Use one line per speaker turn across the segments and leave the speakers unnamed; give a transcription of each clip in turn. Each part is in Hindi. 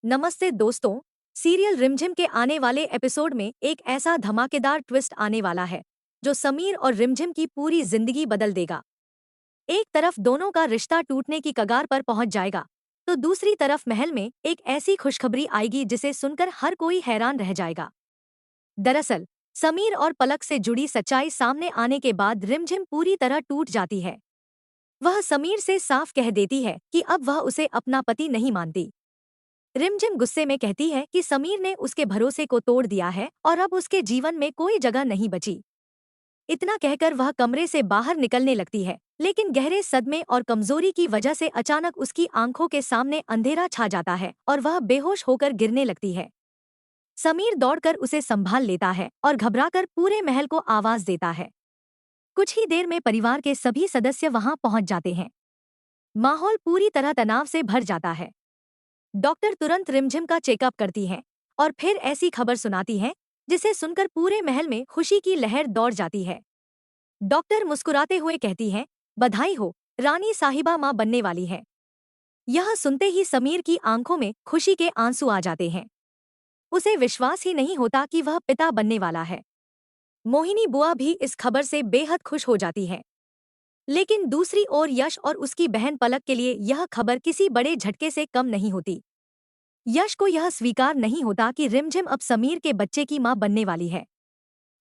नमस्ते दोस्तों। सीरियल रिमझिम के आने वाले एपिसोड में एक ऐसा धमाकेदार ट्विस्ट आने वाला है जो समीर और रिमझिम की पूरी जिंदगी बदल देगा। एक तरफ दोनों का रिश्ता टूटने की कगार पर पहुंच जाएगा, तो दूसरी तरफ महल में एक ऐसी खुशखबरी आएगी जिसे सुनकर हर कोई हैरान रह जाएगा। दरअसल समीर और पलक से जुड़ी सच्चाई सामने आने के बाद रिमझिम पूरी तरह टूट जाती है। वह समीर से साफ कह देती है कि अब वह उसे अपना पति नहीं मानती। रिमझिम गुस्से में कहती है कि समीर ने उसके भरोसे को तोड़ दिया है और अब उसके जीवन में कोई जगह नहीं बची। इतना कहकर वह कमरे से बाहर निकलने लगती है, लेकिन गहरे सदमे और कमजोरी की वजह से अचानक उसकी आंखों के सामने अंधेरा छा जाता है और वह बेहोश होकर गिरने लगती है। समीर दौड़कर उसे संभाल लेता है और घबराकर पूरे महल को आवाज देता है। कुछ ही देर में परिवार के सभी सदस्य वहां पहुंच जाते हैं। माहौल पूरी तरह तनाव से भर जाता है। डॉक्टर तुरंत रिमझिम का चेकअप करती हैं और फिर ऐसी खबर सुनाती हैं जिसे सुनकर पूरे महल में खुशी की लहर दौड़ जाती है। डॉक्टर मुस्कुराते हुए कहती हैं, बधाई हो, रानी साहिबा मां बनने वाली है। यह सुनते ही समीर की आंखों में खुशी के आंसू आ जाते हैं। उसे विश्वास ही नहीं होता कि वह पिता बनने वाला है। मोहिनी बुआ भी इस खबर से बेहद खुश हो जाती है। लेकिन दूसरी ओर यश और उसकी बहन पलक के लिए यह खबर किसी बड़े झटके से कम नहीं होती। यश को यह स्वीकार नहीं होता कि रिमझिम अब समीर के बच्चे की मां बनने वाली है।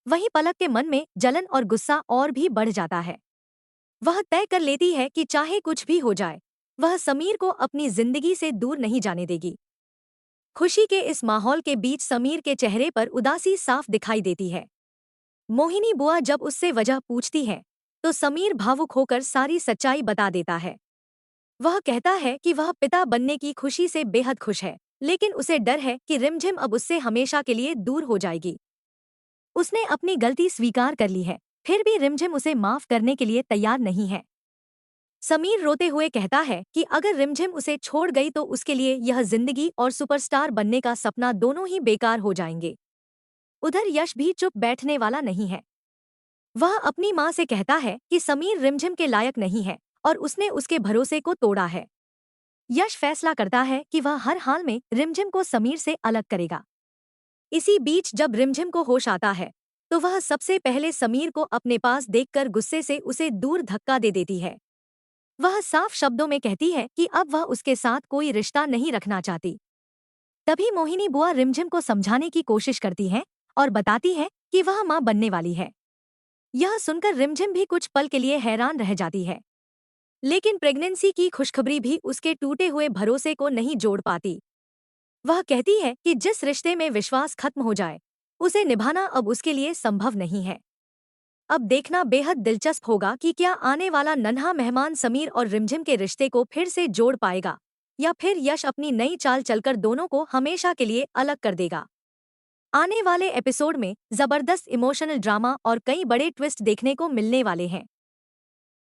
वहीं पलक के मन में जलन और गुस्सा और भी बढ़ जाता है। वह तय कर लेती है कि चाहे कुछ भी हो जाए, वह समीर को अपनी जिंदगी से दूर नहीं जाने देगी। खुशी के इस माहौल के बीच समीर के चेहरे पर उदासी साफ दिखाई देती है। मोहिनी बुआ जब उससे वजह पूछती है, तो समीर भावुक होकर सारी सच्चाई बता देता है। वह कहता है कि वह पिता बनने की खुशी से बेहद खुश है, लेकिन उसे डर है कि रिमझिम अब उससे हमेशा के लिए दूर हो जाएगी। उसने अपनी गलती स्वीकार कर ली है, फिर भी रिमझिम उसे माफ करने के लिए तैयार नहीं है। समीर रोते हुए कहता है कि अगर रिमझिम उसे छोड़ गई तो उसके लिए यह जिंदगी और सुपरस्टार बनने का सपना दोनों ही बेकार हो जाएंगे। उधर यश भी चुप बैठने वाला नहीं है। वह अपनी मां से कहता है कि समीर रिमझिम के लायक नहीं है और उसने उसके भरोसे को तोड़ा है। यश फैसला करता है कि वह हर हाल में रिमझिम को समीर से अलग करेगा। इसी बीच जब रिमझिम को होश आता है, तो वह सबसे पहले समीर को अपने पास देखकर गुस्से से उसे दूर धक्का दे देती है। वह साफ शब्दों में कहती है कि अब वह उसके साथ कोई रिश्ता नहीं रखना चाहती। तभी मोहिनी बुआ रिमझिम को समझाने की कोशिश करती है और बताती है कि वह मां बनने वाली है। यह सुनकर रिमझिम भी कुछ पल के लिए हैरान रह जाती है, लेकिन प्रेगनेंसी की खुशखबरी भी उसके टूटे हुए भरोसे को नहीं जोड़ पाती। वह कहती है कि जिस रिश्ते में विश्वास खत्म हो जाए, उसे निभाना अब उसके लिए संभव नहीं है। अब देखना बेहद दिलचस्प होगा कि क्या आने वाला नन्हा मेहमान समीर और रिमझिम के रिश्ते को फिर से जोड़ पाएगा, या फिर यश अपनी नई चाल चलकर दोनों को हमेशा के लिए अलग कर देगा। आने वाले एपिसोड में जबरदस्त इमोशनल ड्रामा और कई बड़े ट्विस्ट देखने को मिलने वाले हैं।